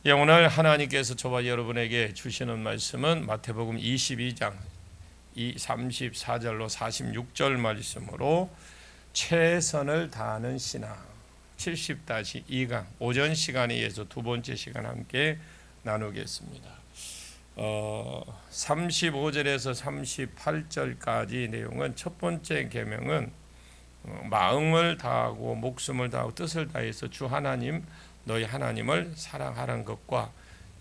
예, 오늘 하나님께서 저와 여러분에게 주시는 말씀은 마태복음 22장 34절로 46절 말씀으로 최선을 다하는 신앙 70-2강 오전 시간에 이어서 두 번째 시간 함께 나누겠습니다. 35절에서 38절까지 내용은 첫 번째 계명은 마음을 다하고 목숨을 다하고 뜻을 다해서 주 하나님 너희 하나님을 사랑하라는 것과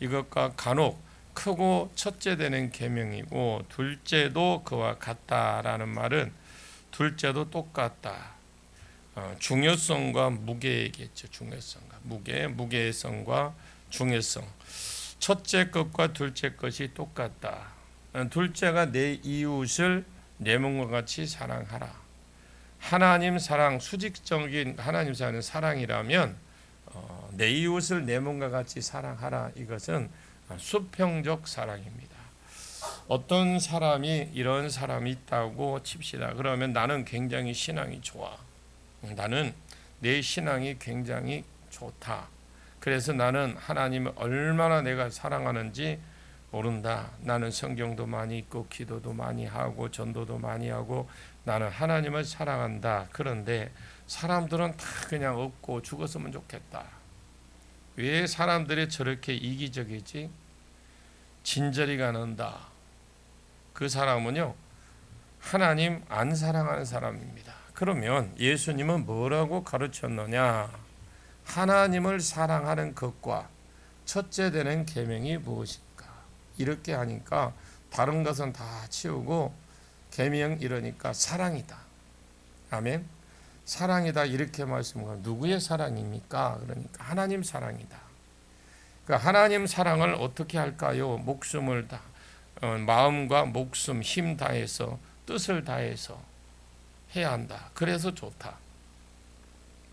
이것과 간혹 크고 첫째 되는 계명이고 둘째도 그와 같다라는 말은 둘째도 똑같다. 중요성과 무게이겠죠. 중요성과 무게성과 중요성. 첫째 것과 둘째 것이 똑같다. 둘째가 내 이웃을 내 몸과 같이 사랑하라. 하나님 사랑, 수직적인 하나님 사랑은 사랑이라면 내 이웃을 내 몸과 같이 사랑하라. 이것은 수평적 사랑입니다. 어떤 사람이 이런 사람이 있다고 칩시다. 그러면 나는 굉장히 신앙이 좋아. 나는 내 신앙이 굉장히 좋다. 그래서 나는 하나님을 얼마나 내가 사랑하는지 모른다. 나는 성경도 많이 읽고 기도도 많이 하고 전도도 많이 하고 나는 하나님을 사랑한다. 그런데 사람들은 다 그냥 없고 죽었으면 좋겠다. 왜 사람들이 저렇게 이기적이지? 진저리가 는다. 그 사람은요, 하나님 안 사랑하는 사람입니다. 그러면 예수님은 뭐라고 가르쳤느냐? 하나님을 사랑하는 것과 첫째 되는 계명이 무엇일까? 이렇게 하니까 다른 것은 다 치우고 계명 이러니까 사랑이다. 아멘. 사랑이다 이렇게 말씀하면 누구의 사랑입니까? 그러니까 하나님 사랑이다. 그러니까 하나님 사랑을 어떻게 할까요? 목숨을 다 마음과 목숨 힘 다해서 뜻을 다해서 해야 한다. 그래서 좋다.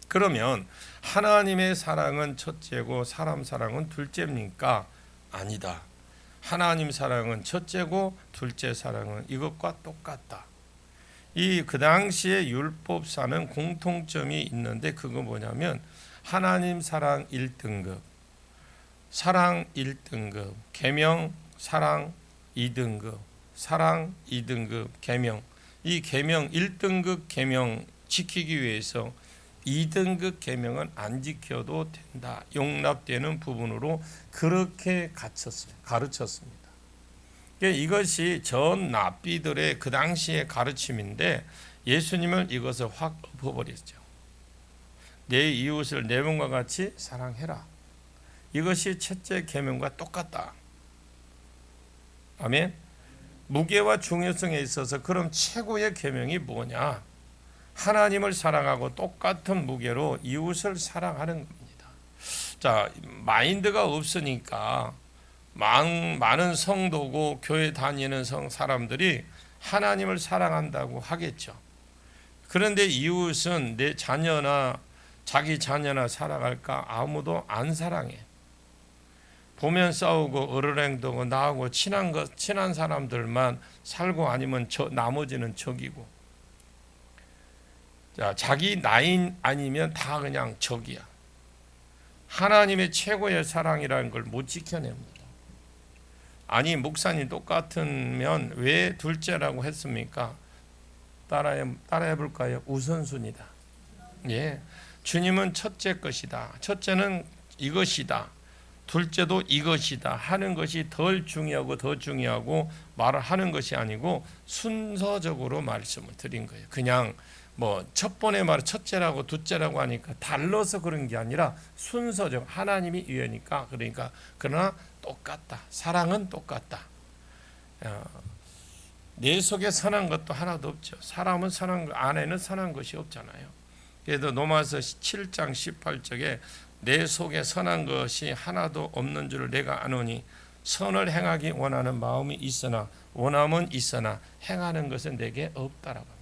그러면 하나님의 사랑은 첫째고 사람 사랑은 둘째입니까? 아니다. 하나님 사랑은 첫째고 둘째 사랑은 이것과 똑같다. 그 당시에 율법사는 공통점이 있는데 그거 뭐냐면 하나님 사랑 1등급, 사랑 1등급, 계명 사랑 2등급, 사랑 2등급, 계명. 이 계명 1등급 계명 지키기 위해서 2등급 계명은 안 지켜도 된다. 용납되는 부분으로 그렇게 가르쳤습니다. 이것이 전 랍비들의 그 당시의 가르침인데 예수님은 이것을 확 엎어버렸죠. 내 이웃을 내 몸과 같이 사랑해라. 이것이 첫째 계명과 똑같다. 아멘. 무게와 중요성에 있어서 그럼 최고의 계명이 뭐냐? 하나님을 사랑하고 똑같은 무게로 이웃을 사랑하는 겁니다. 자, 마인드가 없으니까 많은 성도고 교회 다니는 사람들이 하나님을 사랑한다고 하겠죠. 그런데 이웃은 내 자녀나 자기 자녀나 사랑할까? 아무도 안 사랑해. 보면 싸우고 어르랭도고 나하고 친한 사람들만 살고 아니면 나머지는 적이고. 자, 자기 나인 아니면 다 그냥 적이야. 하나님의 최고의 사랑이라는 걸 못 지켜냅니다. 아니 목사님 똑같으면 왜 둘째라고 했습니까? 따라해 볼까요? 우선순위다. 예, 주님은 첫째 것이다. 첫째는 이것이다. 둘째도 이것이다 하는 것이 더 중요하고 말을 하는 것이 아니고 순서적으로 말씀을 드린 거예요. 그냥 첫 번에 말을 첫째라고 둘째라고 하니까 달라서 그런 게 아니라 순서적 하나님이 위에니까 그러니까 그러나 똑같다. 사랑은 똑같다. 내 속에 선한 것도 하나도 없죠. 사람은 선한 것 안에는 선한 것이 없잖아요. 그래도 로마서 7장 18절에 내 속에 선한 것이 하나도 없는 줄을 내가 아노니 선을 행하기 원하는 마음이 있으나 원함은 있으나 행하는 것은 내게 없다라고 합니다.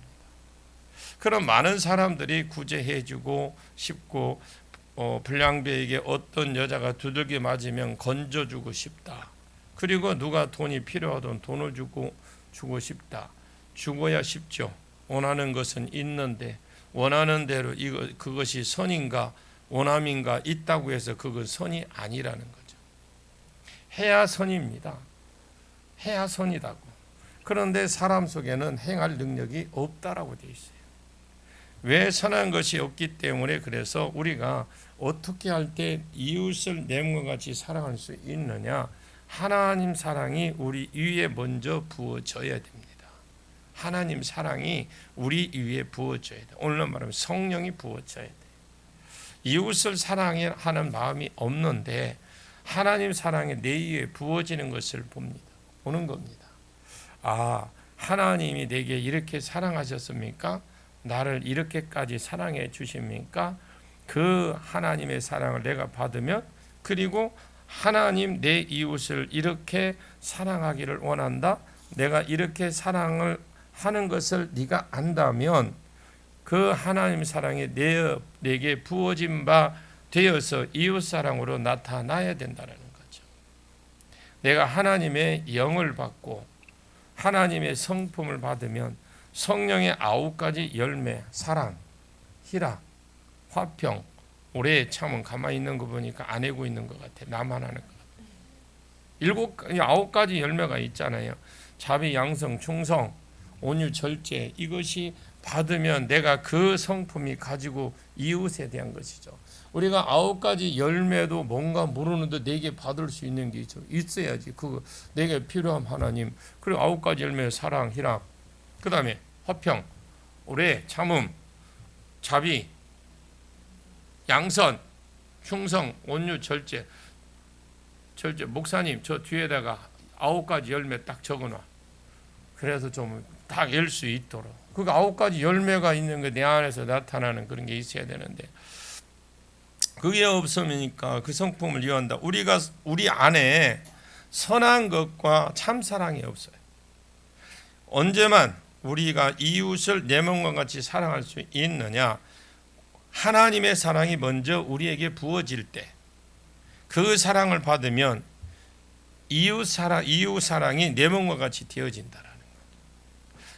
그럼 많은 사람들이 구제해주고 싶고 불량배에게 어떤 여자가 두들겨 맞으면 건져주고 싶다. 그리고 누가 돈이 필요하던 돈을 주고 싶다. 주고야 싶죠. 원하는 것은 있는데 원하는 대로 그것이 선인가 원함인가 있다고 해서 그건 선이 아니라는 거죠. 해야 선입니다. 해야 선이라고. 그런데 사람 속에는 행할 능력이 없다라고 되어 있어요. 왜 선한 것이 없기 때문에 그래서 우리가 어떻게 할 때 이웃을 내 몸과 같이 사랑할 수 있느냐? 하나님 사랑이 우리 위에 먼저 부어져야 됩니다. 하나님 사랑이 우리 위에 부어져야 돼. 오늘날 말하면 성령이 부어져야 돼. 이웃을 사랑하는 마음이 없는데 하나님 사랑이 내 위에 부어지는 것을 봅니다. 보는 겁니다. 아, 하나님이 내게 이렇게 사랑하셨습니까? 나를 이렇게까지 사랑해 주십니까? 그 하나님의 사랑을 내가 받으면, 그리고 하나님 내 이웃을 이렇게 사랑하기를 원한다. 내가 이렇게 사랑을 하는 것을 네가 안다면 그 하나님 사랑이 내게 부어진 바 되어서 이웃 사랑으로 나타나야 된다는 거죠. 내가 하나님의 영을 받고 하나님의 성품을 받으면 성령의 9가지 열매, 사랑, 희락, 화평, 오래 참은, 가만히 있는 거 보니까 안 해고 있는 것 같아. 나만 하는 것 같아. 9가지 열매가 있잖아요. 자비, 양성, 충성, 온유, 절제. 이것이 받으면 내가 그 성품이 가지고 이웃에 대한 것이죠. 우리가 9가지 열매도 뭔가 모르는데 내게 받을 수 있는 게 있어야지. 그 내게 필요한 하나님. 그리고 9가지 열매, 사랑, 희락. 그 다음에 화평, 오래 참음, 자비, 양선, 충성, 온유, 절제. 목사님 저 뒤에다가 9가지 열매 딱 적어놔. 그래서 좀 딱 열 수 있도록. 그 9가지 열매가 있는 게 내 안에서 나타나는 그런 게 있어야 되는데 그게 없으니까 그 성품을 이어한다. 우리 안에 선한 것과 참 사랑이 없어요. 언제만 우리가 이웃을 내 몸과 같이 사랑할 수 있느냐? 하나님의 사랑이 먼저 우리에게 부어질 때 그 사랑을 받으면 이웃 사랑이 내 몸과 같이 되어진다라는 것.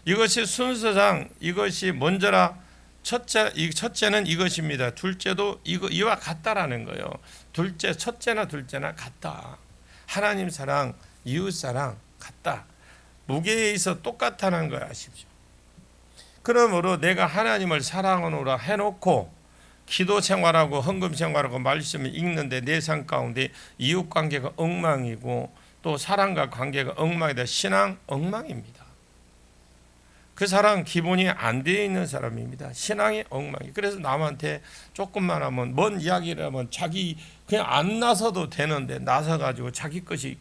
이것이 순서상 이것이 먼저라. 첫째는 이것입니다. 둘째도 이와 같다라는 거예요. 첫째나 둘째나 같다. 하나님 사랑, 이웃 사랑 같다. 무게에 있어 똑같다는 거 아십시오. 그러므로 내가 하나님을 사랑하노라 해놓고 기도 생활하고 헌금 생활하고 말씀을 읽는데 내 삶 가운데 이웃 관계가 엉망이고 또 사랑과 관계가 엉망이다. 신앙 엉망입니다. 그 사람 기본이 안 되어 있는 사람입니다. 신앙이 엉망이. 그래서 남한테 조금만 하면, 뭔 이야기를 하면 자기 그냥 안 나서도 되는데 나서가지고 자기 것이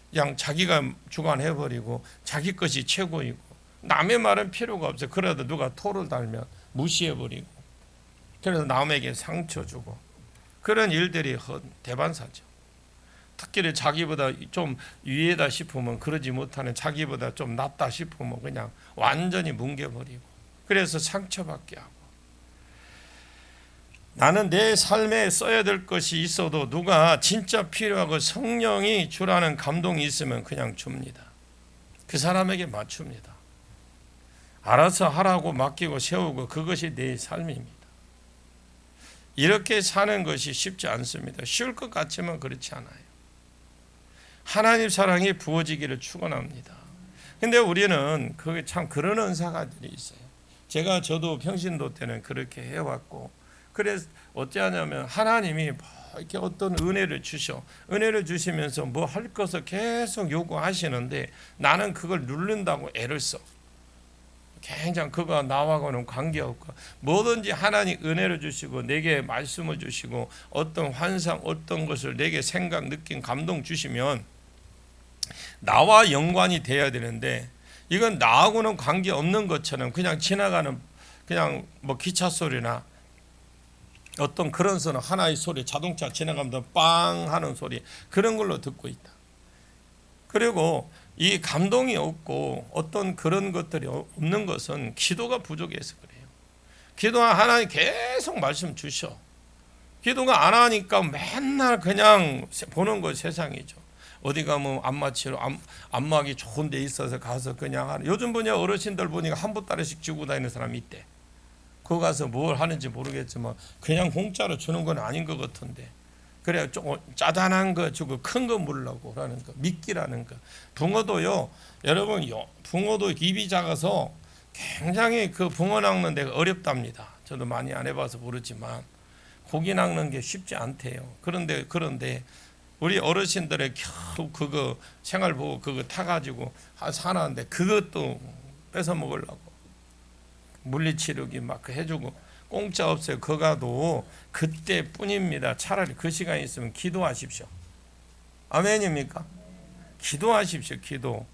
그냥 자기가 주관해버리고 자기 것이 최고이고 남의 말은 필요가 없어요. 그래도 누가 토를 달면 무시해버리고 그래서 남에게 상처 주고 그런 일들이 대반사죠. 특히 자기보다 좀 위에다 싶으면 그러지 못하는, 자기보다 좀 낫다 싶으면 그냥 완전히 뭉개버리고 그래서 상처받게 하고. 나는 내 삶에 써야 될 것이 있어도 누가 진짜 필요하고 성령이 주라는 감동이 있으면 그냥 줍니다. 그 사람에게 맞춥니다. 알아서 하라고 맡기고 세우고 그것이 내 삶입니다. 이렇게 사는 것이 쉽지 않습니다. 쉬울 것 같지만 그렇지 않아요. 하나님 사랑이 부어지기를 축원합니다. 근데 우리는 그게 참 그런 은사가들이 있어요. 저도 평신도 때는 그렇게 해왔고, 그래서 어찌하냐면 하나님이 이렇게 어떤 은혜를 주시면서 뭐 할 것을 계속 요구하시는데 나는 그걸 누른다고 애를 써. 굉장히 그거 나와고는 관계없고 뭐든지 하나님 은혜를 주시고 내게 말씀을 주시고 어떤 환상, 어떤 것을 내게 생각, 느낌, 감동 주시면 나와 연관이 돼야 되는데 이건 나하고는 관계없는 것처럼 그냥 지나가는 그냥 뭐 기차 소리나 어떤 그런 소리, 하나의 소리, 자동차 지나가면서 빵 하는 소리, 그런 걸로 듣고 있다. 그리고 이 감동이 없고 어떤 그런 것들이 없는 것은 기도가 부족해서 그래요. 하나님 계속 말씀 주셔. 기도가 안 하니까 맨날 그냥 보는 거 세상이죠. 어디 가면 안마기 좋은 데 있어서 가서 그냥 하는. 요즘 보냐 어르신들 보니까 한 보따리씩 쥐고 다니는 사람이 있대. 그거 가서 뭘 하는지 모르겠지만 그냥 공짜로 주는 건 아닌 것 같은데 그래 조금 짜잔한 거 주고 큰 거 물라고 라는 거, 미끼라는 거. 붕어도요, 여러분, 붕어도 입이 작아서 굉장히 그 붕어 낚는 데가 어렵답니다. 저도 많이 안 해봐서 모르지만 고기 낚는 게 쉽지 않대요. 그런데 우리 어르신들의 겨우 그거 생활보호 그거 타가지고 사놨는데 그것도 뺏어 먹으려고 물리치료기 막 해주고 공짜 없어요. 그가도 그때뿐입니다. 차라리 그 시간이 있으면 기도하십시오. 아멘입니까? 기도하십시오. 기도.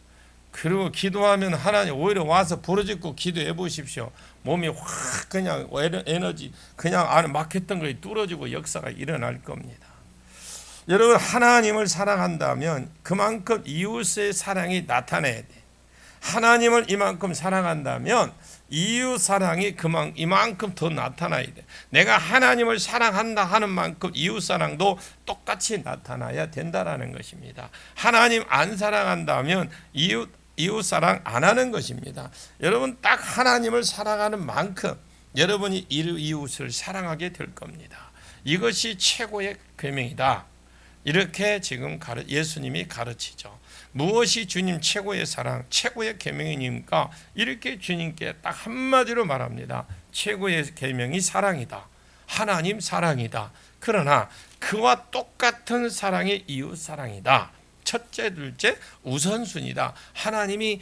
그리고 기도하면 하나님 오히려 와서 부르짖고 기도해 보십시오. 몸이 확 그냥 에너지 그냥 안에 막혔던 것이 뚫어지고 역사가 일어날 겁니다. 여러분, 하나님을 사랑한다면 그만큼 이웃의 사랑이 나타나야 돼. 하나님을 이만큼 사랑한다면 이웃 사랑이 이만큼 더 나타나야 돼. 내가 하나님을 사랑한다 하는 만큼 이웃 사랑도 똑같이 나타나야 된다라는 것입니다. 하나님 안 사랑한다면 이웃 사랑 안 하는 것입니다. 여러분, 딱 하나님을 사랑하는 만큼 여러분이 이웃을 사랑하게 될 겁니다. 이것이 최고의 계명이다. 이렇게 지금 예수님이 가르치죠. 무엇이 주님 최고의 사랑, 최고의 계명이니까 이렇게 주님께 딱 한마디로 말합니다. 최고의 계명이 사랑이다. 하나님 사랑이다. 그러나 그와 똑같은 사랑이 이웃 사랑이다. 첫째, 둘째, 우선순위다. 하나님이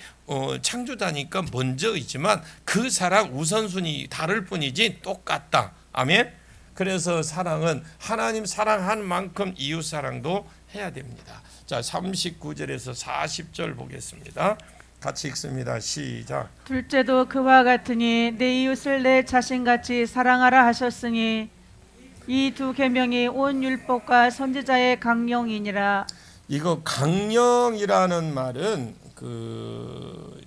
창조자니까 먼저이지만 그 사랑 우선순위 다를 뿐이지 똑같다. 아멘. 그래서 사랑은 하나님 사랑한 만큼 이웃 사랑도 해야 됩니다. 자, 39절에서 40절 보겠습니다. 같이 읽습니다. 시작. 둘째도 그와 같으니 내 이웃을 내 자신같이 사랑하라 하셨으니 이 두 계명이 온 율법과 선지자의 강령이니라. 이거 강령이라는 말은 그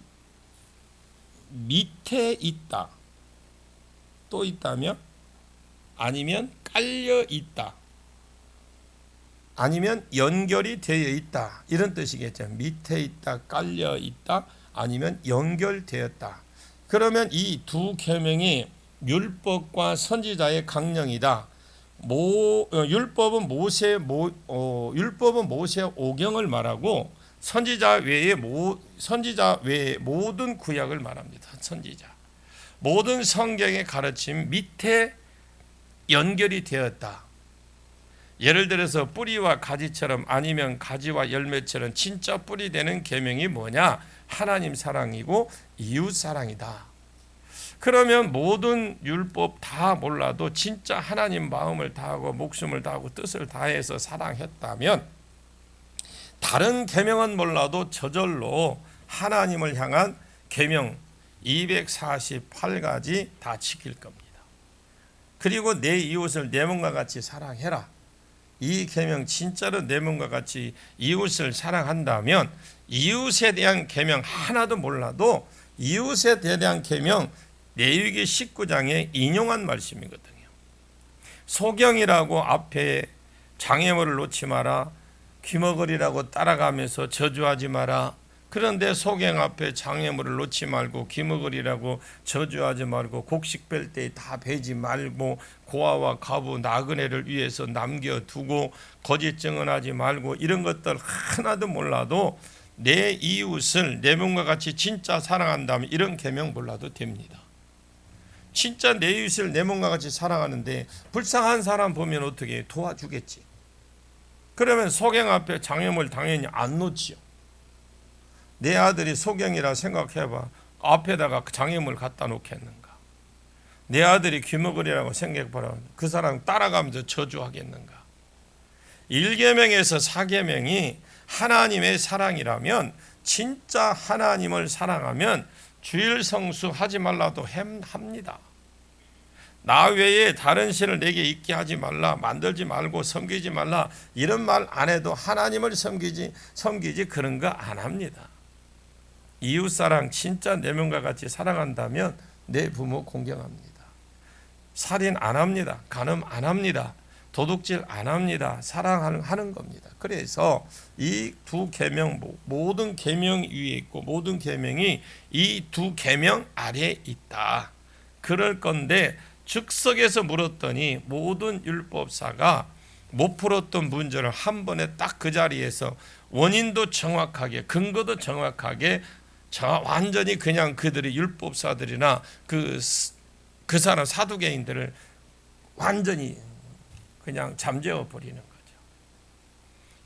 밑에 있다, 또 있다면, 아니면 깔려 있다, 아니면 연결이 되어 있다, 이런 뜻이겠죠. 밑에 있다, 깔려 있다, 아니면 연결되었다. 그러면 이 두 계명이 율법과 선지자의 강령이다. 율법은 모세 오경을 말하고 선지자 외에 모든 구약을 말합니다. 선지자 모든 성경의 가르침 밑에 연결이 되었다. 예를 들어서 뿌리와 가지처럼, 아니면 가지와 열매처럼 진짜 뿌리 되는 계명이 뭐냐? 하나님 사랑이고 이웃 사랑이다. 그러면 모든 율법 다 몰라도 진짜 하나님 마음을 다하고 목숨을 다하고 뜻을 다해서 사랑했다면 다른 계명은 몰라도 저절로 하나님을 향한 계명 248가지 다 지킬 겁니다. 그리고 내 이웃을 내 몸과 같이 사랑해라. 이 계명 진짜로 내 몸과 같이 이웃을 사랑한다면 이웃에 대한 계명 하나도 몰라도 이웃에 대한 계명 레위기 19장에 인용한 말씀이거든요. 소경이라고 앞에 장애물을 놓지 마라, 귀머거리라고 따라가면서 저주하지 마라. 그런데 소경 앞에 장애물을 놓지 말고 귀머거리라고 저주하지 말고 곡식 뺄 때 다 베지 말고 고아와 과부 나그네를 위해서 남겨두고 거짓 증언하지 말고 이런 것들 하나도 몰라도 내 이웃을 내 몸과 같이 진짜 사랑한다면 이런 계명 몰라도 됩니다. 진짜 내 이웃을 내 몸과 같이 사랑하는데 불쌍한 사람 보면 어떻게 해요? 도와주겠지. 그러면 소경 앞에 장애물 당연히 안 놓지요. 내 아들이 소경이라 생각해봐. 앞에다가 장애물 갖다 놓겠는가? 내 아들이 귀머거리라고 생각해봐라. 그 사람 따라가면서 저주하겠는가? 1계명에서 4계명이 하나님의 사랑이라면, 진짜 하나님을 사랑하면 주일 성수 하지 말라도 합니다. 나 외에 다른 신을 내게 있게 하지 말라, 만들지 말고 섬기지 말라, 이런 말 안 해도 하나님을 섬기지 그런 거 안 합니다. 이웃사랑 진짜 내 몸과 같이 사랑한다면 내 부모 공경합니다. 살인 안 합니다. 간음 안 합니다. 도둑질 안 합니다. 사랑하는 겁니다. 그래서 이 두 계명, 모든 계명 위에 있고 모든 계명이 이 두 계명 아래에 있다. 그럴 건데 즉석에서 물었더니 모든 율법사가 못 풀었던 문제를 한 번에 딱 그 자리에서 원인도 정확하게 근거도 정확하게 완전히 그냥 그들의 율법사들이나 그 사람 사두개인들을 완전히 그냥 잠재워 버리는 거죠.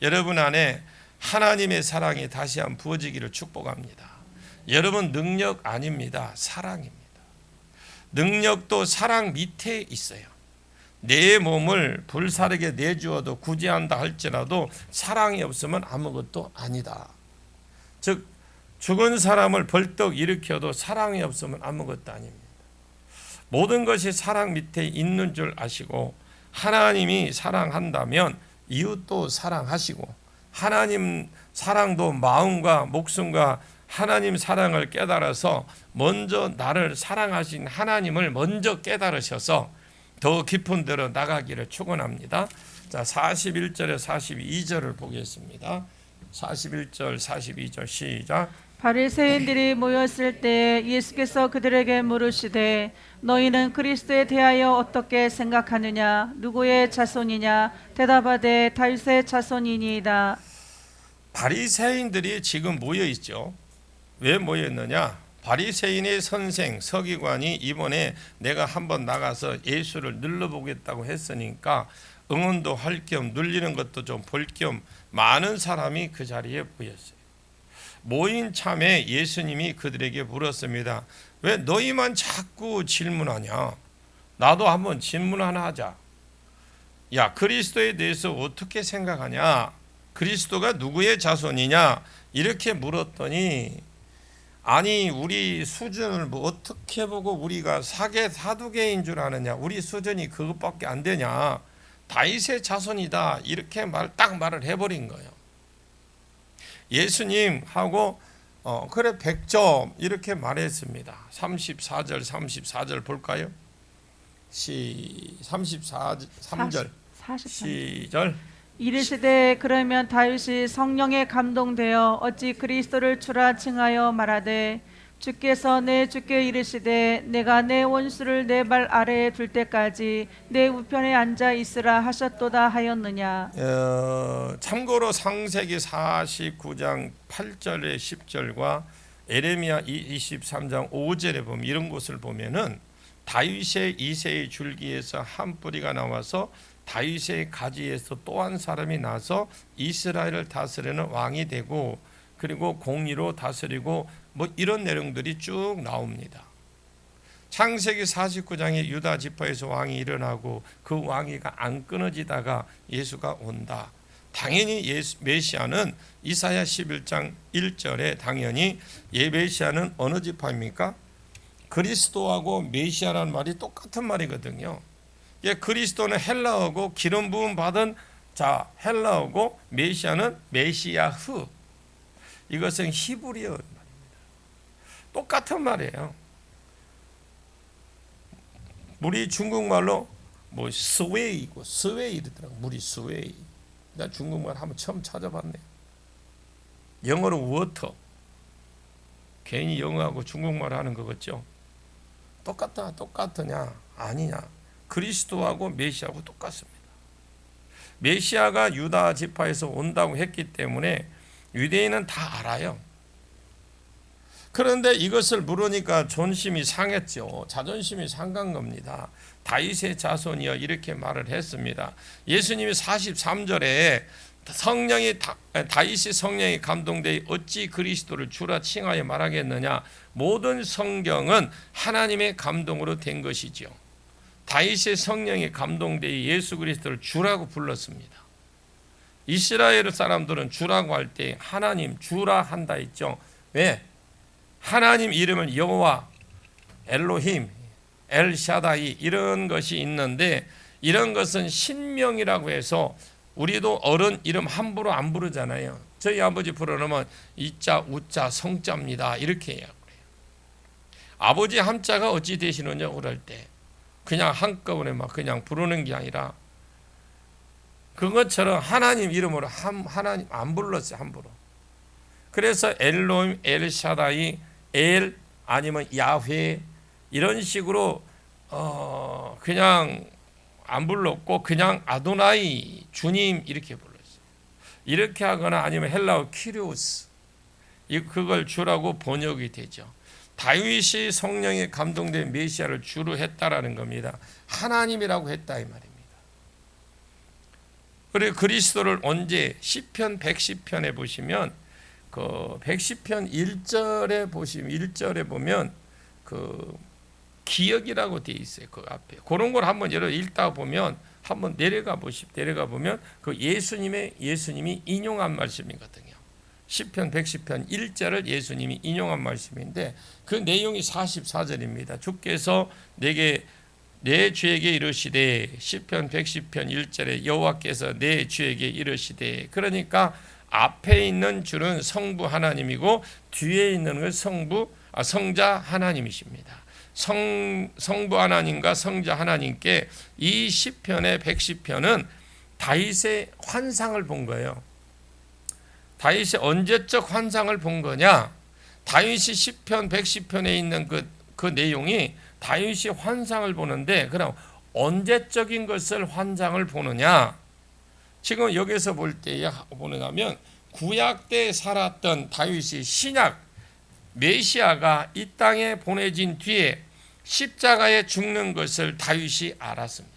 여러분 안에 하나님의 사랑이 다시 한번 부어지기를 축복합니다. 여러분 능력 아닙니다. 사랑입니다. 능력도 사랑 밑에 있어요. 내 몸을 불사르게 내주어도 구제한다 할지라도 사랑이 없으면 아무것도 아니다. 즉 죽은 사람을 벌떡 일으켜도 사랑이 없으면 아무것도 아닙니다. 모든 것이 사랑 밑에 있는 줄 아시고 하나님이 사랑한다면 이웃도 사랑하시고 하나님 사랑도 마음과 목숨과 하나님 사랑을 깨달아서 먼저 나를 사랑하신 하나님을 먼저 깨달으셔서 더 깊은 데로 나가기를 축원합니다. 자, 41절에 42절을 보겠습니다. 41절 42절 시작. 바리새인들이 모였을 때 예수께서 그들에게 물으시되 너희는 그리스도에 대하여 어떻게 생각하느냐? 누구의 자손이냐? 대답하되 다윗의 자손이니이다. 바리새인들이 지금 모여 있죠. 왜 모여 있느냐? 바리새인의 선생 서기관이 이번에 내가 한번 나가서 예수를 눌러보겠다고 했으니까 응원도 할 겸 눌리는 것도 좀 볼 겸 많은 사람이 그 자리에 모였어요. 모인 참에 예수님이 그들에게 물었습니다. 왜 너희만 자꾸 질문하냐? 나도 한번 질문 하나 하자. 야, 그리스도에 대해서 어떻게 생각하냐? 그리스도가 누구의 자손이냐? 이렇게 물었더니 아니 우리 수준을 뭐 어떻게 보고 우리가 사두개인 줄 아느냐? 우리 수준이 그것밖에 안 되냐? 다윗의 자손이다. 이렇게 딱 말을 해버린 거예요. 예수님하고 그래 100점 이렇게 말했습니다. 34절 볼까요? 33절 시절 이르시되 그러면 다윗이 성령에 감동되어 어찌 그리스도를 주라 칭하여 말하되 주께서 내 주께 이르시되 내가 내 원수를 내 발 아래에 둘 때까지 내 우편에 앉아 있으라 하셨도다 하였느냐. 참고로 창세기 49장 8절에 10절과 에레미야 23장 5절에 보면 이런 것을 보면은 다윗의 이새의 줄기에서 한 뿌리가 나와서 다윗의 가지에서 또 한 사람이 나서 이스라엘을 다스리는 왕이 되고 그리고 공의로 다스리고 뭐 이런 내용들이 쭉 나옵니다. 창세기 49장에 유다 지파에서 왕이 일어나고 그 왕위가 안 끊어지다가 예수가 온다. 당연히 메시아는 이사야 11장 1절에 당연히 메시아는 어느 지파입니까? 그리스도하고 메시아라는 말이 똑같은 말이거든요. 그리스도는 헬라어고 기름 부음 받은 헬라어고 메시아는 메시아흐. 이것은 히브리어 말입니다. 똑같은 말이에요. 물이 중국말로 뭐 스웨이고 스웨이 이러더라고. 물이 스웨이. 나 중국말 한번 처음 찾아봤네요. 영어로 워터. 괜히 영어하고 중국말 하는 거겠죠. 똑같으냐? 아니냐? 그리스도하고 메시아하고 똑같습니다. 메시아가 유다 지파에서 온다고 했기 때문에 유대인은 다 알아요. 그런데 이것을 물으니까 존심이 상했죠. 자존심이 상한 겁니다. 다윗의 자손이여 이렇게 말을 했습니다. 예수님이 43절에 다윗이 성령에 감동되어 어찌 그리스도를 주라 칭하여 말하겠느냐. 모든 성경은 하나님의 감동으로 된 것이지요. 다윗의 성령에 감동되어 예수 그리스도를 주라고 불렀습니다. 이스라엘 사람들은 주라고 할 때 하나님 주라 한다 했죠. 왜? 하나님 이름은 여호와, 엘로힘, 엘샤다이 이런 것이 있는데 이런 것은 신명이라고 해서 우리도 어른 이름 함부로 안 부르잖아요. 저희 아버지 부르면 이자 우자 성자입니다 이렇게 해요. 아버지 함자가 어찌 되시느냐 그럴 때 그냥 한꺼번에 막 그냥 부르는 게 아니라 그것처럼 하나님 이름으로 하나님 안 불렀어요. 함부로. 그래서 엘로임, 엘샤다이, 엘 아니면 야훼 이런 식으로 그냥 안 불렀고 그냥 아도나이 주님 이렇게 불렀어요. 이렇게 하거나 아니면 헬라어 키리오스 그걸 주라고 번역이 되죠. 다윗이 성령에 감동된 메시아를 주로 했다라는 겁니다. 하나님이라고 했다 이 말입니다. 그리고 그리스도를 언제 시편 110편에 보시면 그 110편 1절에 보시면 1절에 보면 그 기억이라고 돼 있어요. 그 앞에 그런 걸 한번 여러 읽다 보면 한번 내려가 보면 그 예수님이 인용한 말씀이거든요. 시편 110편 1절을 예수님이 인용한 말씀인데 그 내용이 44절입니다. 주께서 내게 내 주에게 이르시되 시편 110편 1절에 여호와께서 내 주에게 이르시되 그러니까 앞에 있는 주는 성부 하나님이고 뒤에 있는 건 성자 하나님이십니다. 성부 하나님과 성자 하나님께 이 시편의 110편은 다윗의 환상을 본 거예요. 다윗이 언제적 환상을 본 거냐? 다윗이 시편 110편에 있는 그 내용이 다윗이 환상을 보는데 그럼 언제적인 것을 환상을 보느냐? 지금 여기서 볼 때 보느냐면 구약 때 살았던 다윗이 신약 메시아가 이 땅에 보내진 뒤에 십자가에 죽는 것을 다윗이 알았습니다.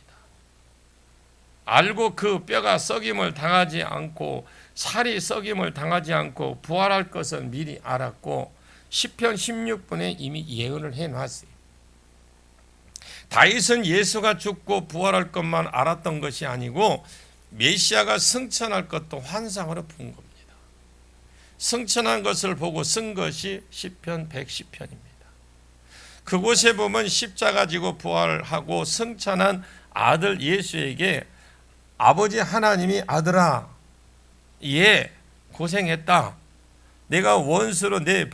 알고 그 뼈가 썩임을 당하지 않고 살이 썩임을 당하지 않고 부활할 것을 미리 알았고 시편 16편에 이미 예언을 해놨어요. 다윗은 예수가 죽고 부활할 것만 알았던 것이 아니고 메시아가 승천할 것도 환상으로 본 겁니다. 승천한 것을 보고 쓴 것이 시편 110편입니다. 그곳에 보면 십자가 지고 부활하고 승천한 아들 예수에게 아버지 하나님이 아들아 예 고생했다. 내가 원수로 내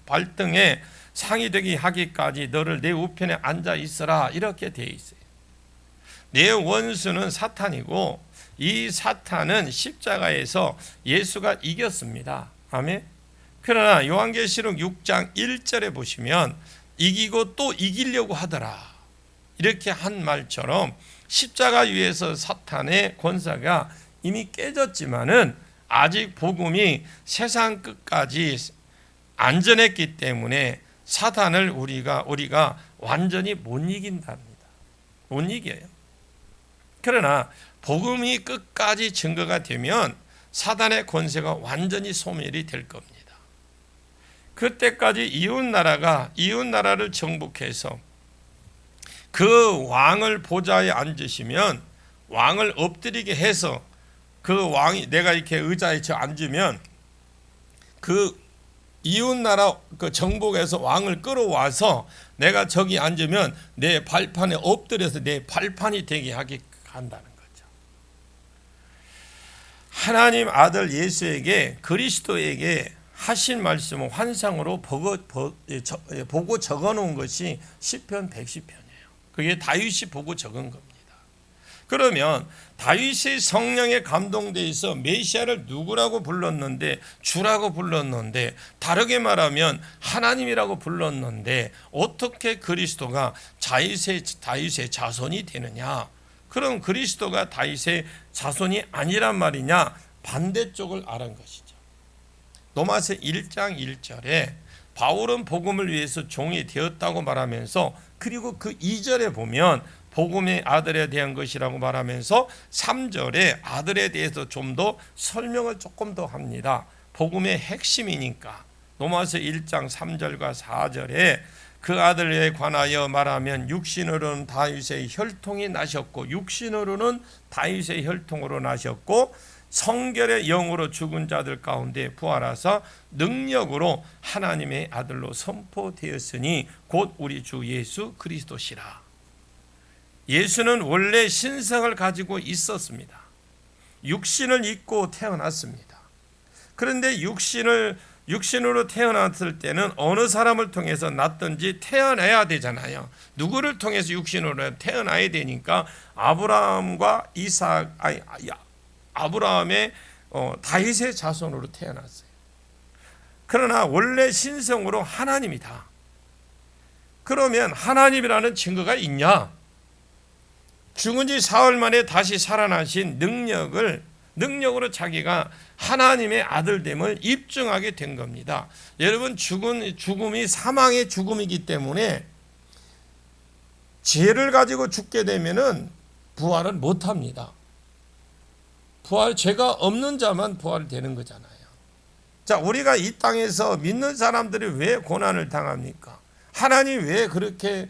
발등에 상이 되게 하기까지 너를 내 우편에 앉아 있어라 이렇게 되어 있어요. 내 원수는 사탄이고 이 사탄은 십자가에서 예수가 이겼습니다. 아멘. 그러나 요한계시록 6장 1절에 보시면 이기고 또 이기려고 하더라 이렇게 한 말처럼 십자가 위에서 사탄의 권세가 이미 깨졌지만은 아직 복음이 세상 끝까지 안전했기 때문에 사탄을 우리가 완전히 못 이긴답니다. 못 이겨요. 그러나 복음이 끝까지 증거가 되면 사탄의 권세가 완전히 소멸이 될 겁니다. 그때까지 이웃나라를 정복해서 그 왕을 보좌에 앉으시면 왕을 엎드리게 해서 그 왕이 내가 이렇게 의자에 앉으면 그 이웃나라 그 정복에서 왕을 끌어와서 내가 저기 앉으면 내 발판에 엎드려서 내 발판이 되게 하게 한다는 거죠. 하나님 아들 예수에게 그리스도에게 하신 말씀을 환상으로 보고 적어놓은 것이 시편 110편이에요. 그게 다윗이 보고 적은 겁니다. 그러면 다윗이 성령에 감동돼서 메시아를 누구라고 불렀는데 주라고 불렀는데 다르게 말하면 하나님이라고 불렀는데 어떻게 그리스도가 다윗의 자손이 되느냐? 그럼 그리스도가 다윗의 자손이 아니란 말이냐? 반대쪽을 알은 것이죠. 로마서 1장 1절에 바울은 복음을 위해서 종이 되었다고 말하면서 그리고 그 2절에 보면 복음의 아들에 대한 것이라고 말하면서 3절에 아들에 대해서 좀 더 설명을 조금 더 합니다. 복음의 핵심이니까 로마서 1장 3절과 4절에 그 아들에 관하여 말하면 육신으로는 다윗의 혈통이 나셨고 육신으로는 다윗의 혈통으로 나셨고 성결의 영으로 죽은 자들 가운데 부활하사 능력으로 하나님의 아들로 선포되었으니 곧 우리 주 예수 그리스도시라. 예수는 원래 신성을 가지고 있었습니다. 육신을 입고 태어났습니다. 그런데 육신으로 태어났을 때는 어느 사람을 통해서 낳든지 태어나야 되잖아요. 누구를 통해서 육신으로 태어나야 되니까 아브라함의 다윗의 자손으로 태어났어요. 그러나 원래 신성으로 하나님이다. 그러면 하나님이라는 증거가 있냐? 죽은 지 사흘 만에 다시 살아나신 능력으로 자기가 하나님의 아들됨을 입증하게 된 겁니다. 여러분, 죽음이 사망의 죽음이기 때문에 죄를 가지고 죽게 되면은 부활을 못 합니다. 죄가 없는 자만 부활되는 거잖아요. 자, 우리가 이 땅에서 믿는 사람들이 왜 고난을 당합니까? 하나님 왜 그렇게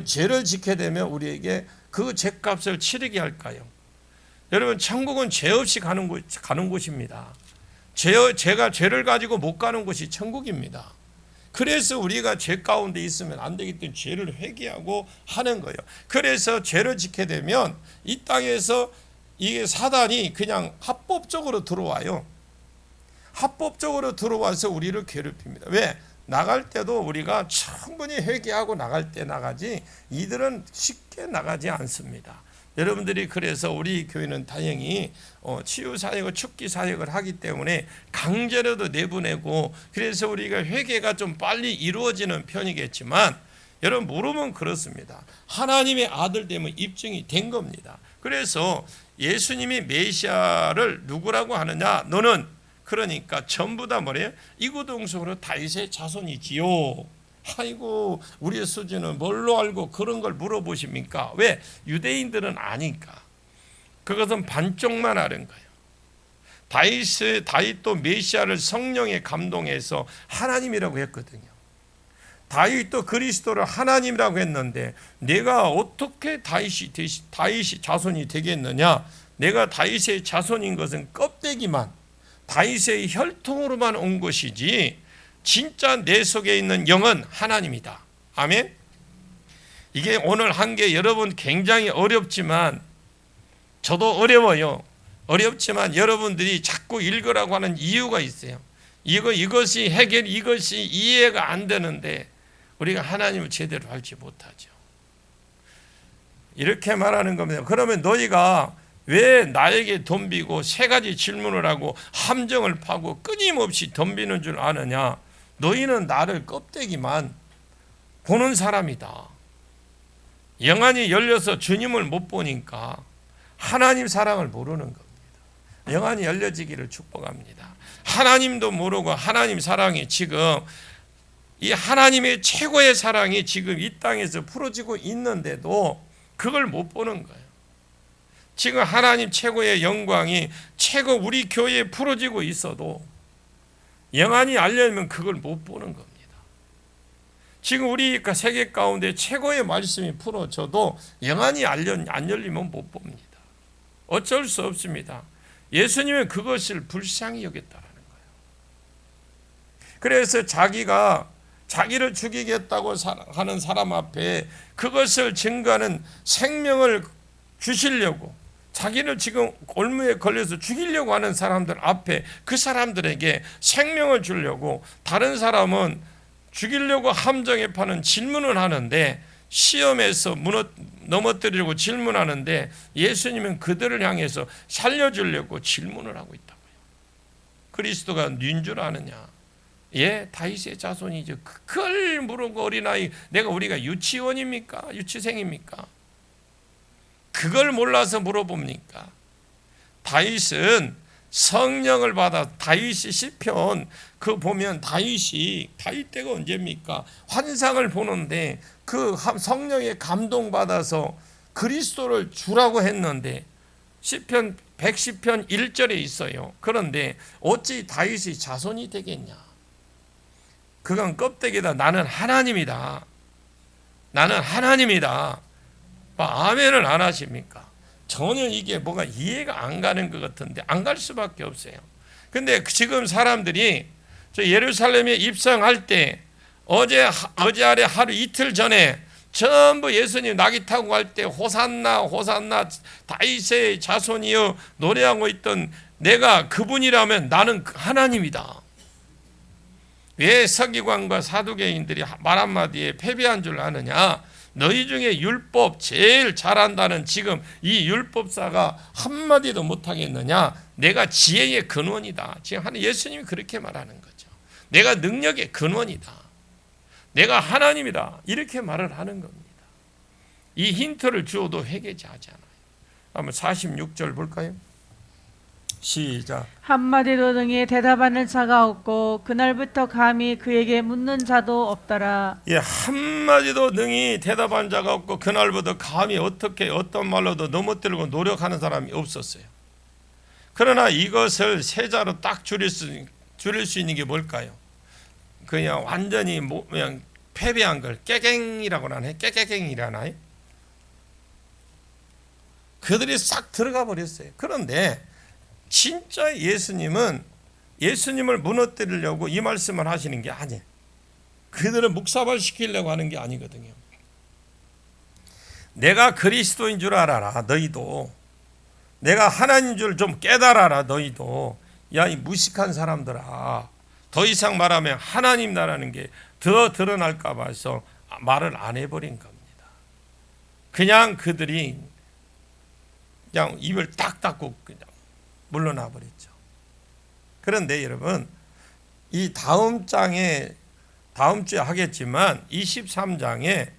죄를 짓게 되면 우리에게 그 죄값을 치르게 할까요? 여러분, 천국은 죄 없이 가는 곳입니다. 제가 죄를 가지고 못 가는 곳이 천국입니다. 그래서 우리가 죄 가운데 있으면 안 되기 때문에 죄를 회개하고 하는 거예요. 그래서 죄를 짓게 되면 이 땅에서 이게 사단이 그냥 합법적으로 들어와요. 합법적으로 들어와서 우리를 괴롭힙니다. 왜? 나갈 때도 우리가 충분히 회개하고 나갈 때 나가지, 이들은 쉽게 나가지 않습니다. 여러분들이 그래서 우리 교회는 다행히 치유 사역을, 축기 사역을 하기 때문에 강제로도 내보내고, 그래서 우리가 회개가 좀 빨리 이루어지는 편이겠지만, 여러분 모르면 그렇습니다. 하나님의 아들됨은 입증이 된 겁니다. 그래서 예수님이 메시아를 누구라고 하느냐? 너는 그러니까 전부 다 뭐래요? 이구동성으로 다윗의 자손이지요. 아이고, 우리의 수준은 뭘로 알고 그런 걸 물어보십니까? 왜? 유대인들은 아니까. 그것은 반쪽만 아는 거예요. 다윗도 메시아를 성령에 감동해서 하나님이라고 했거든요. 다윗도 그리스도를 하나님이라고 했는데, 내가 어떻게 다윗이 자손이 되겠느냐? 내가 다윗의 자손인 것은 껍데기만, 다윗의 혈통으로만 온 것이지 진짜 내 속에 있는 영은 하나님이다. 아멘. 이게 오늘 한 게 여러분 굉장히 어렵지만, 저도 어려워요. 어렵지만 여러분들이 자꾸 읽으라고 하는 이유가 있어요. 이것이 이것이 이해가 안 되는데 우리가 하나님을 제대로 알지 못하죠. 이렇게 말하는 겁니다. 그러면 너희가 왜 나에게 덤비고 세 가지 질문을 하고 함정을 파고 끊임없이 덤비는 줄 아느냐? 너희는 나를 껍데기만 보는 사람이다. 영안이 열려서 주님을 못 보니까 하나님 사랑을 모르는 겁니다. 영안이 열려지기를 축복합니다. 하나님도 모르고 하나님 사랑이 지금, 이 하나님의 최고의 사랑이 지금 이 땅에서 풀어지고 있는데도 그걸 못 보는 거예요. 지금 하나님 최고의 영광이 최고 우리 교회에 풀어지고 있어도 영안이 알려면 그걸 못 보는 겁니다. 지금 우리 세계 가운데 최고의 말씀이 풀어져도 영안이 안 열리면 못 봅니다. 어쩔 수 없습니다. 예수님은 그것을 불쌍히 여겼다라는 거예요. 그래서 자기를 죽이겠다고 하는 사람 앞에 그것을 증거하는 생명을 주시려고, 자기를 지금 올무에 걸려서 죽이려고 하는 사람들 앞에 그 사람들에게 생명을 주려고, 다른 사람은 죽이려고 함정에 파는 질문을 하는데, 시험에서 넘어뜨리려고 질문하는데, 예수님은 그들을 향해서 살려주려고 질문을 하고 있다고요. 그리스도가 누인 줄 아느냐? 예, 다윗의 자손이죠. 그걸 물은 어린아이, 우리가 유치원입니까? 유치생입니까? 그걸 몰라서 물어봅니까? 다윗은 성령을 받아, 다윗이 시편 그 보면 다윗 때가 언제입니까? 환상을 보는데 그 성령에 감동받아서 그리스도를 주라고 했는데, 시편 110편 1절에 있어요. 그런데 어찌 다윗이 자손이 되겠냐? 그건 껍데기다. 나는 하나님이다. 나는 하나님이다. 아멘을 안 하십니까? 전혀 이게 뭐가 이해가 안 가는 것 같은데 안 갈 수밖에 없어요. 근데 지금 사람들이 저 예루살렘에 입성할 때 어제 아래 하루 이틀 전에 전부 예수님 낙이 타고 갈 때 호산나 호산나 다윗의 자손이여 노래하고 있던 내가 그분이라면 나는 하나님이다. 왜 서기관과 사두개인들이 말 한마디에 패배한 줄 아느냐? 너희 중에 율법 제일 잘한다는 지금 이 율법사가 한마디도 못하겠느냐? 내가 지혜의 근원이다. 지금 예수님이 그렇게 말하는 거죠. 내가 능력의 근원이다. 내가 하나님이다. 이렇게 말을 하는 겁니다. 이 힌트를 주어도 회개지 하지 않아요. 한번 46절 볼까요? 시작. 한마디도 등에 대답하는 자가 없고 그날부터 감히 그에게 묻는 자도 없더라. 예, 한마디도 능히 대답한 자가 없고 그날부터 감히 어떻게 어떤 말로도 넘어뜨리고 노력하는 사람이 없었어요. 그러나 이것을 세자로 딱 줄일 수 있는 게 뭘까요? 그냥 완전히 그냥 패배한 걸 깨갱이라고 하나요? 깨갱이라나요? 그들이 싹 들어가 버렸어요. 그런데 진짜 예수님은 예수님을 무너뜨리려고 이 말씀을 하시는 게 아니에요. 그들은 묵사발시키려고 하는 게 아니거든요. 내가 그리스도인 줄 알아라 너희도. 내가 하나님인 줄 좀 깨달아라 너희도. 야, 이 무식한 사람들아, 더 이상 말하면 하나님 나라는 게 더 드러날까 봐서 말을 안 해버린 겁니다. 그냥 그들이 그냥 입을 딱 닫고 그냥 물러나 버렸죠. 그런데 여러분, 이 다음 주에 하겠지만 23장에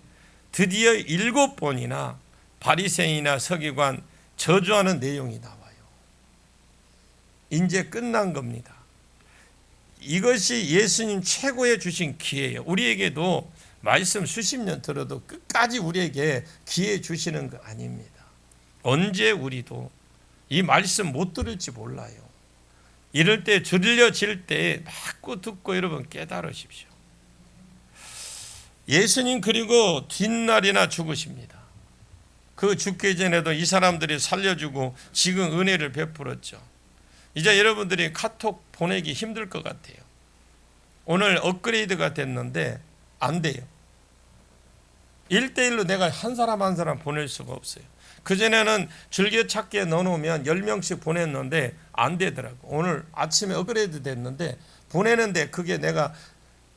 드디어 7번이나 바리새인이나 서기관 저주하는 내용이 나와요. 이제 끝난 겁니다. 이것이 예수님 최고의 주신 기회예요. 우리에게도 말씀 수십 년 들어도 끝까지 우리에게 기회 주시는 거 아닙니다. 언제 우리도 이 말씀 못 들을지 몰라요. 이럴 때 들려질 때 자꾸 듣고 여러분 깨달으십시오. 예수님 그리고 뒷날이나 죽으십니다. 그 죽기 전에도 이 사람들이 살려주고 지금 은혜를 베풀었죠. 이제 여러분들이 카톡 보내기 힘들 것 같아요. 오늘 업그레이드가 됐는데 안 돼요. 1대1로 내가 한 사람 한 사람 보낼 수가 없어요. 그전에는 즐겨찾기에 넣어놓으면 10명씩 보냈는데 안 되더라고. 오늘 아침에 업그레이드 됐는데 보내는데 그게 내가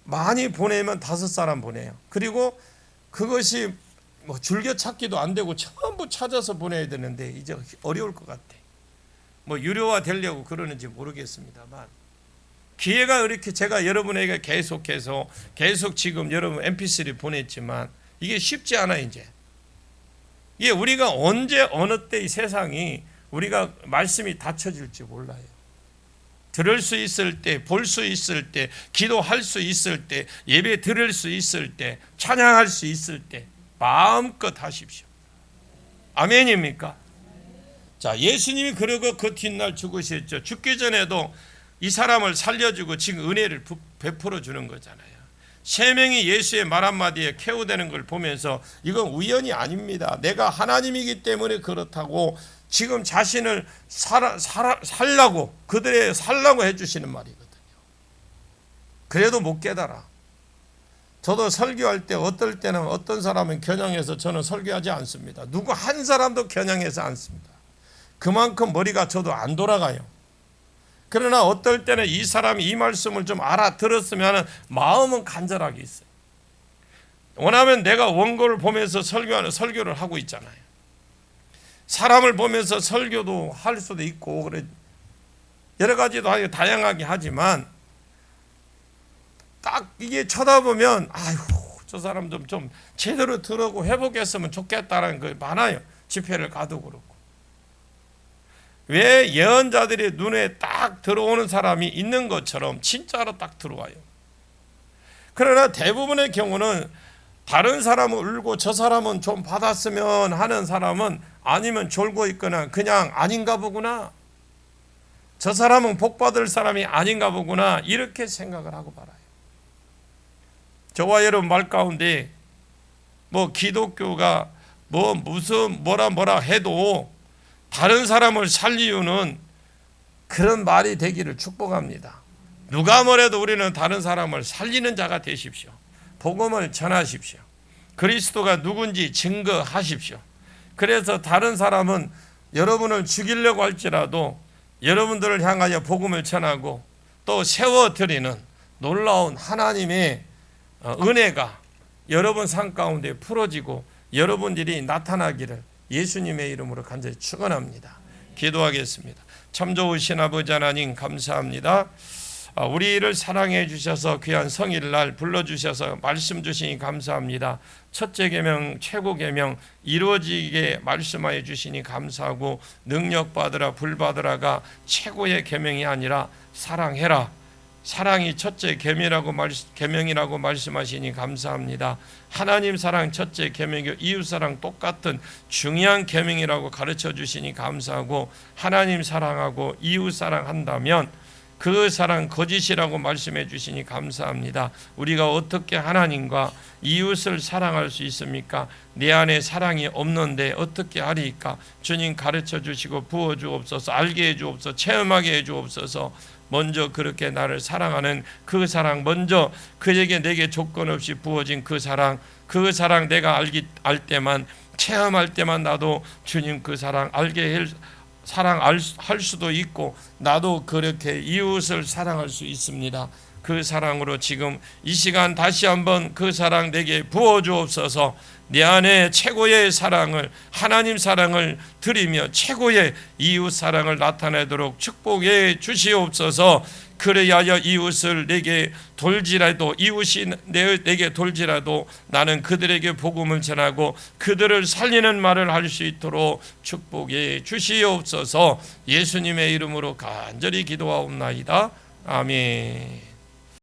많이 보내면 5사람 보내요. 그리고 그것이 뭐 즐겨찾기도 안 되고 전부 찾아서 보내야 되는데 이제 어려울 것 같아. 뭐 유료화 되려고 그러는지 모르겠습니다만 기회가 이렇게 제가 여러분에게 계속 지금 여러분 mp3 보냈지만 이게 쉽지 않아. 이제 이게 우리가 언제 어느 때 이 세상이 우리가 말씀이 닫혀질지 몰라요. 들을 수 있을 때, 볼 수 있을 때, 기도할 수 있을 때, 예배 들을 수 있을 때, 찬양할 수 있을 때 마음껏 하십시오. 아멘입니까? 자, 예수님이 그러고 그 뒷날 죽으셨죠. 죽기 전에도 이 사람을 살려주고 지금 은혜를 베풀어 주는 거잖아요. 세 명이 예수의 말 한마디에 케어되는 걸 보면서 이건 우연이 아닙니다. 내가 하나님이기 때문에 그렇다고 지금 자신을 살라고 그들의 살라고 해주시는 말이거든요. 그래도 못 깨달아. 저도 설교할 때 어떨 때는 어떤 사람은 겨냥해서 저는 설교하지 않습니다. 누구 한 사람도 겨냥해서 않습니다. 그만큼 머리가 저도 안 돌아가요. 그러나 어떨 때는 이 사람이 이 말씀을 좀 알아들었으면 마음은 간절하게 있어요. 원하면 내가 원고를 보면서 설교를 하고 있잖아요. 사람을 보면서 설교도 할 수도 있고 그래 여러 가지도 다양하게 하지만 딱 이게 쳐다보면 아이고 저 사람 좀 제대로 들으고 회복했으면 좋겠다라는 거 많아요. 집회를 가도 그렇고. 왜 예언자들의 눈에 딱 들어오는 사람이 있는 것처럼 진짜로 딱 들어와요. 그러나 대부분의 경우는 다른 사람은 울고 저 사람은 좀 받았으면 하는 사람은 아니면 졸고 있거나 그냥 아닌가 보구나. 저 사람은 복 받을 사람이 아닌가 보구나. 이렇게 생각을 하고 말아요. 저와 여러분 말 가운데 뭐 기독교가 뭐 무슨 뭐라 해도 다른 사람을 살리유는 그런 말이 되기를 축복합니다. 누가 뭐래도 우리는 다른 사람을 살리는 자가 되십시오. 복음을 전하십시오. 그리스도가 누군지 증거하십시오. 그래서 다른 사람은 여러분을 죽이려고 할지라도 여러분들을 향하여 복음을 전하고 또 세워드리는 놀라운 하나님의 은혜가 여러분 삶 가운데 풀어지고 여러분들이 나타나기를 예수님의 이름으로 간절히 축원합니다. 기도하겠습니다. 참 좋으신 아버지 하나님 감사합니다. 우리를 사랑해 주셔서 귀한 성일날 불러주셔서 말씀 주시니 감사합니다. 첫째 계명, 최고 계명 이루어지게 말씀하여 주시니 감사하고, 능력 받으라 불받으라가 최고의 계명이 아니라 사랑해라, 사랑이 첫째 계명이라고 말씀하시니 감사합니다. 하나님 사랑 첫째 계명이요 이웃 사랑 똑같은 중요한 계명이라고 가르쳐 주시니 감사하고, 하나님 사랑하고 이웃 사랑한다면 그 사랑 거짓이라고 말씀해 주시니 감사합니다. 우리가 어떻게 하나님과 이웃을 사랑할 수 있습니까? 내 안에 사랑이 없는데 어떻게 하리까? 주님 가르쳐 주시고 부어 주옵소서. 알게 해 주옵소서. 체험하게 해 주옵소서. 먼저 그렇게 나를 사랑하는 그 사랑, 먼저 그에게 내게 조건 없이 부어진 그 사랑 내가 알 때만, 체험할 때만 나도 주님 그 사랑 사랑할 수도 있고, 나도 그렇게 이웃을 사랑할 수 있습니다. 그 사랑으로 지금 이 시간 다시 한번 그 사랑 내게 부어 주옵소서. 내 안에 최고의 사랑을, 하나님 사랑을 드리며 최고의 이웃 사랑을 나타내도록 축복해 주시옵소서. 그래야 이웃을 내게 돌지라도, 이웃이 내게 돌지라도 나는 그들에게 복음을 전하고 그들을 살리는 말을 할 수 있도록 축복해 주시옵소서. 예수님의 이름으로 간절히 기도하옵나이다. 아멘.